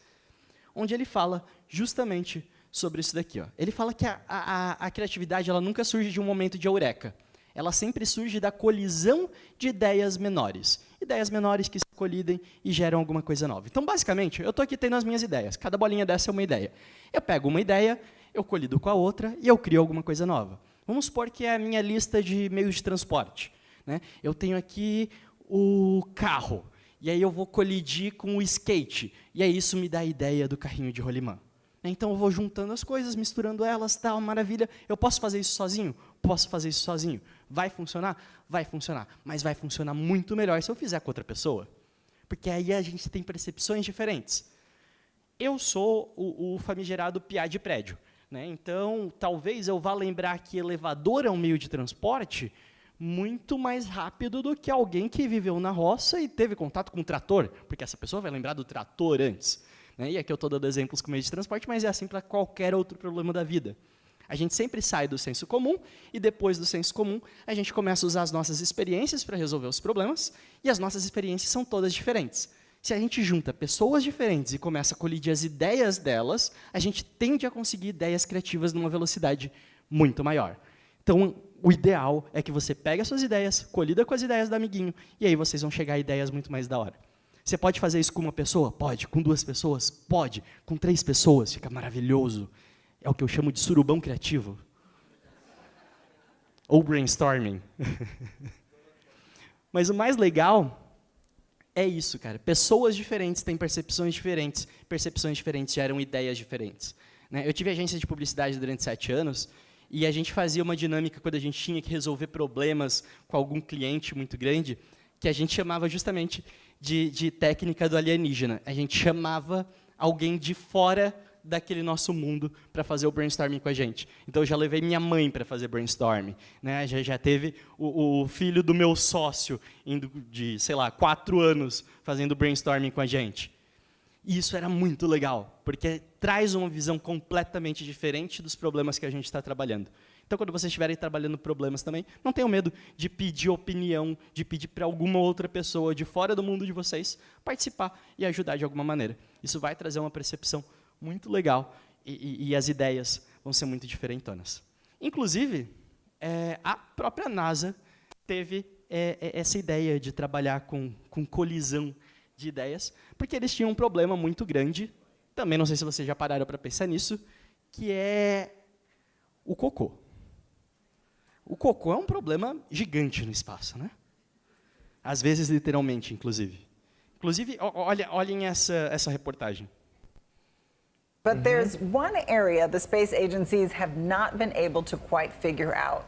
onde ele fala justamente sobre isso daqui. Ó. Ele fala que a criatividade ela nunca surge de um momento de eureka. Ela sempre surge da colisão de ideias menores. Ideias menores que se colidem e geram alguma coisa nova. Então, basicamente, eu estou aqui tendo as minhas ideias. Cada bolinha dessa é uma ideia. Eu pego uma ideia, eu colido com a outra e eu crio alguma coisa nova. Vamos supor que é a minha lista de meios de transporte, né? Eu tenho aqui o carro, e aí eu vou colidir com o skate, e aí isso me dá a ideia do carrinho de rolimã. Então eu vou juntando as coisas, misturando elas, tal, maravilha. Eu posso fazer isso sozinho? Posso fazer isso sozinho. Vai funcionar? Vai funcionar. Mas vai funcionar muito melhor se eu fizer com outra pessoa. Porque aí a gente tem percepções diferentes. Eu sou o famigerado piá de prédio, né? Então, talvez eu vá lembrar que elevador é um meio de transporte muito mais rápido do que alguém que viveu na roça e teve contato com um trator, porque essa pessoa vai lembrar do trator antes. Né? E aqui eu estou dando exemplos com meio de transporte, mas é assim para qualquer outro problema da vida. A gente sempre sai do senso comum, e depois do senso comum, a gente começa a usar as nossas experiências para resolver os problemas, e as nossas experiências são todas diferentes. Se a gente junta pessoas diferentes e começa a colidir as ideias delas, a gente tende a conseguir ideias criativas numa velocidade muito maior. Então, o ideal é que você pegue as suas ideias, colida com as ideias do amiguinho, e aí vocês vão chegar a ideias muito mais da hora. Você pode fazer isso com uma pessoa? Pode. Com 2 pessoas? Pode. Com 3 pessoas? Fica maravilhoso. É o que eu chamo de surubão criativo. Ou brainstorming. Mas o mais legal é isso, cara. Pessoas diferentes têm percepções diferentes geram ideias diferentes. Né? Eu tive agência de publicidade durante 7 anos, e a gente fazia uma dinâmica quando a gente tinha que resolver problemas com algum cliente muito grande, que a gente chamava justamente de técnica do alienígena. A gente chamava alguém de fora daquele nosso mundo para fazer o brainstorming com a gente. Então, eu já levei minha mãe para fazer brainstorming. Né? Já teve o filho do meu sócio, indo de, sei lá, 4 anos, fazendo brainstorming com a gente. E isso era muito legal, porque traz uma visão completamente diferente dos problemas que a gente está trabalhando. Então, quando vocês estiverem trabalhando problemas também, não tenham medo de pedir opinião, de pedir para alguma outra pessoa de fora do mundo de vocês participar e ajudar de alguma maneira. Isso vai trazer uma percepção muito legal e as ideias vão ser muito diferentonas. Inclusive, a própria NASA teve essa ideia de trabalhar com colisão de ideias, porque eles tinham um problema muito grande, também não sei se vocês já pararam para pensar nisso, que é o cocô. O cocô é um problema gigante no espaço, né? Às vezes, literalmente, inclusive. Inclusive, olhem essa reportagem. But there's one area the space agencies have not been able to quite figure out.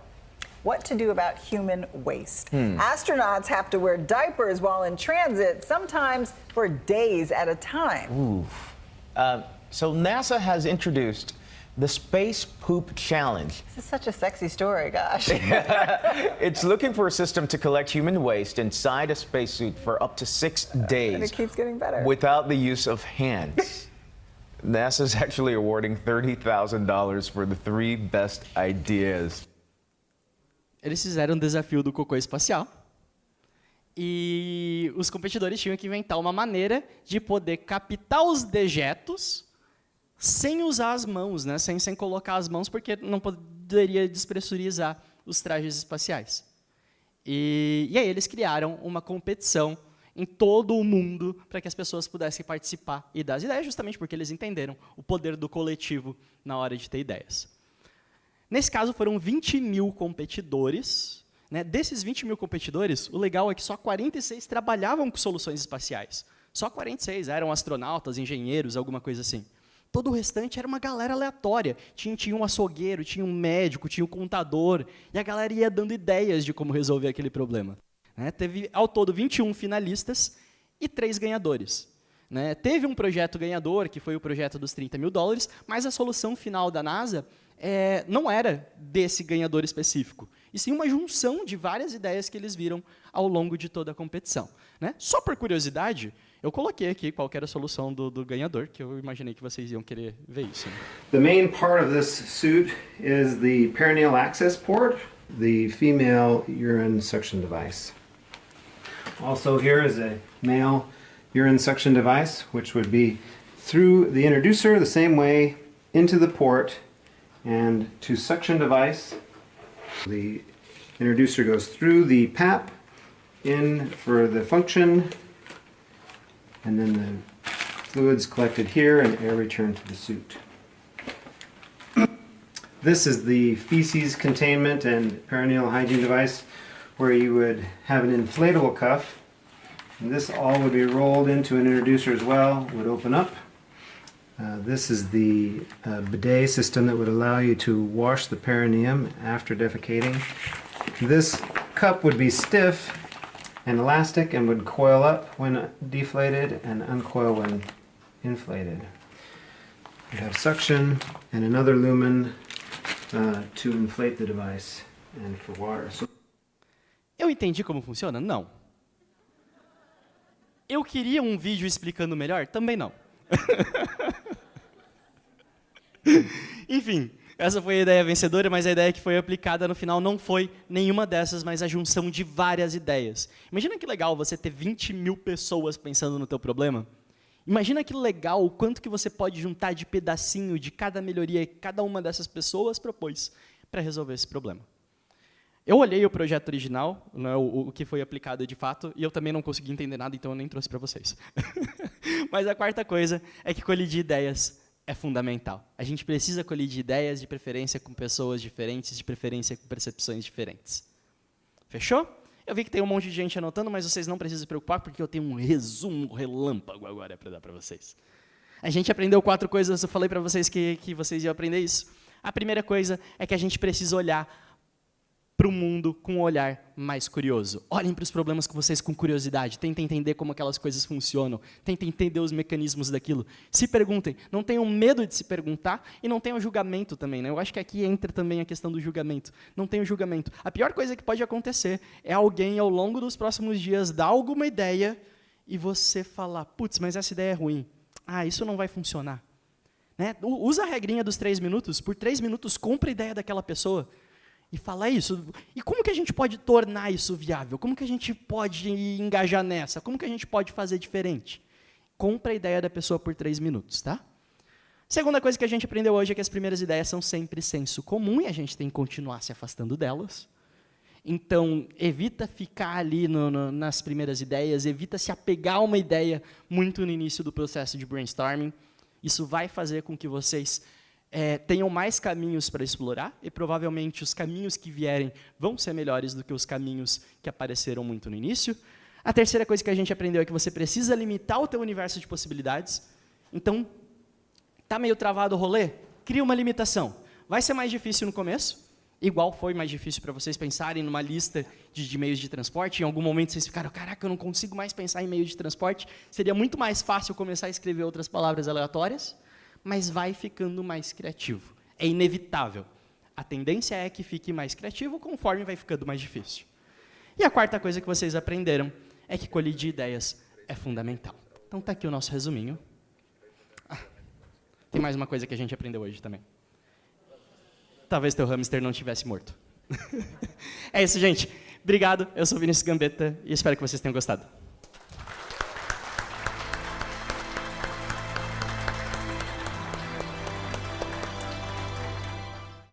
What to do about human waste. Astronauts have to wear diapers while in transit, sometimes for days at a time. Ooh. So NASA has introduced the Space Poop Challenge. This is such a sexy story, gosh. It's looking for a system to collect human waste inside a spacesuit for up to 6 days. And it keeps getting better. Without the use of hands. NASA's actually awarding $30,000 for the 3 best ideas. Eles fizeram um desafio do cocô espacial. E os competidores tinham que inventar uma maneira de poder captar os dejetos sem usar as mãos, né? sem colocar as mãos, porque não poderia despressurizar os trajes espaciais. E aí eles criaram uma competição em todo o mundo para que as pessoas pudessem participar e dar as ideias, justamente porque eles entenderam o poder do coletivo na hora de ter ideias. Nesse caso, foram 20 mil competidores. Né? Desses 20 mil competidores, o legal é que só 46 trabalhavam com soluções espaciais. Só 46 eram astronautas, engenheiros, alguma coisa assim. Todo o restante era uma galera aleatória. Tinha um açougueiro, tinha um médico, tinha um contador, e a galera ia dando ideias de como resolver aquele problema. Né? Teve, ao todo, 21 finalistas e 3 ganhadores. Né? Teve um projeto ganhador, que foi o projeto dos $30 mil, mas a solução final da NASA não era desse ganhador específico, e sim uma junção de várias ideias que eles viram ao longo de toda a competição. Né? Só por curiosidade, eu coloquei aqui qual que era a solução do ganhador, que eu imaginei que vocês iam querer ver isso. Né? The main part of this suit is the perineal access port, the female urine suction device. Also here is a male urine suction device, which would be through the introducer the same way into the port, and to suction device, the introducer goes through the PAP, in for the function, and then the fluids collected here and air returned to the suit. This is the feces containment and perineal hygiene device, where you would have an inflatable cuff, and this all would be rolled into an introducer as well, would open up. This is the bidet system that would allow you to wash the perineum after defecating. This cup would be stiff and elastic and would coil up when deflated and uncoil when inflated. You have suction and another lumen to inflate the device and for water. Eu entendi como funciona? Não. Eu queria um vídeo explicando melhor? Também não. Enfim, essa foi a ideia vencedora, mas a ideia que foi aplicada no final não foi nenhuma dessas, mas a junção de várias ideias. Imagina que legal você ter 20 mil pessoas pensando no teu problema. Imagina que legal o quanto que você pode juntar de pedacinho de cada melhoria que cada uma dessas pessoas propôs para resolver esse problema. Eu olhei o projeto original, né, o que foi aplicado de fato, e eu também não consegui entender nada, então eu nem trouxe para vocês. Mas a quarta coisa é que colidir ideias é fundamental. A gente precisa colidir ideias, de preferência com pessoas diferentes, de preferência com percepções diferentes. Fechou? Eu vi que tem um monte de gente anotando, mas vocês não precisam se preocupar, porque eu tenho um resumo relâmpago agora para dar para vocês. A gente aprendeu 4 coisas, eu falei para vocês que vocês iam aprender isso. A primeira coisa é que a gente precisa olhar para o mundo com um olhar mais curioso. Olhem para os problemas com vocês com curiosidade, tentem entender como aquelas coisas funcionam, tentem entender os mecanismos daquilo. Se perguntem, não tenham medo de se perguntar e não tenham julgamento também. Né? Eu acho que aqui entra também a questão do julgamento. Não tenham julgamento. A pior coisa que pode acontecer é alguém, ao longo dos próximos dias, dar alguma ideia e você falar, putz, mas essa ideia é ruim. Ah, isso não vai funcionar. Né? Usa a regrinha dos 3 minutos. Por 3 minutos, compra a ideia daquela pessoa. E falar isso. E como que a gente pode tornar isso viável? Como que a gente pode engajar nessa? Como que a gente pode fazer diferente? Compra a ideia da pessoa por 3 minutos, tá? Segunda coisa que a gente aprendeu hoje é que as primeiras ideias são sempre senso comum e a gente tem que continuar se afastando delas. Então, evita ficar ali nas primeiras ideias, evita se apegar a uma ideia muito no início do processo de brainstorming. Isso vai fazer com que vocês tenham mais caminhos para explorar, e provavelmente os caminhos que vierem vão ser melhores do que os caminhos que apareceram muito no início. A terceira coisa que a gente aprendeu é que você precisa limitar o teu universo de possibilidades. Então, está meio travado o rolê? Cria uma limitação. Vai ser mais difícil no começo, igual foi mais difícil para vocês pensarem numa lista de meios de transporte. Em algum momento vocês ficaram, caraca, eu não consigo mais pensar em meio de transporte. Seria muito mais fácil começar a escrever outras palavras aleatórias, mas vai ficando mais criativo. É inevitável. A tendência é que fique mais criativo conforme vai ficando mais difícil. E a quarta coisa que vocês aprenderam é que colidir ideias é fundamental. Então está aqui o nosso resuminho. Tem mais uma coisa que a gente aprendeu hoje também. Talvez teu hamster não tivesse morto. É isso, gente. Obrigado, eu sou Vinícius Gambetta e espero que vocês tenham gostado.